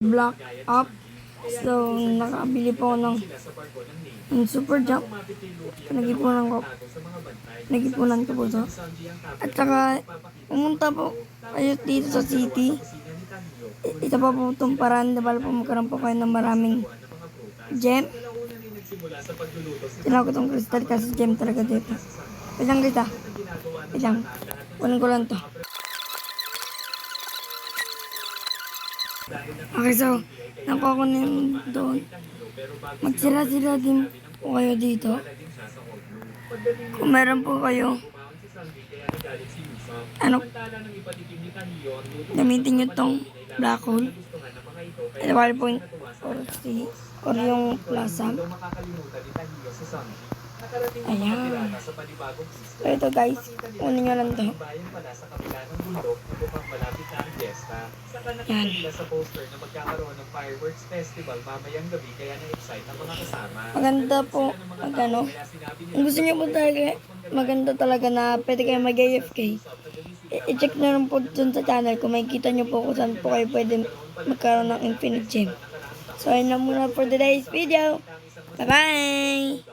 Block up. So, nakabili po ako ng super jump. Nag-ipunan ko po to. At saka, pumunta po kayo dito sa city. Ito pa po itong paraan. Dabal po magkaroon po kayo ng maraming gem. Tinawag ko itong crystal kasi gem talaga dito. Ilang kita? Ilang. Kunin ko lang to. Okay, so, nakuha ko na yung doon. Magsira-sira din po kayo dito. Kung meron po kayo, gamitin nyo tong black hole. Ilawal po yung or yung plaza. Ayan. So ito guys, kunin nyo lang to. Yan. Maganda po, kung gusto nyo po talaga, maganda talaga na pwede kayo mag-AFK. I-check nyo lang po dun sa channel kung makikita nyo po kung saan po kayo pwede magkaroon ng infinite gem. So ayun lang muna for today's video. Bye-bye!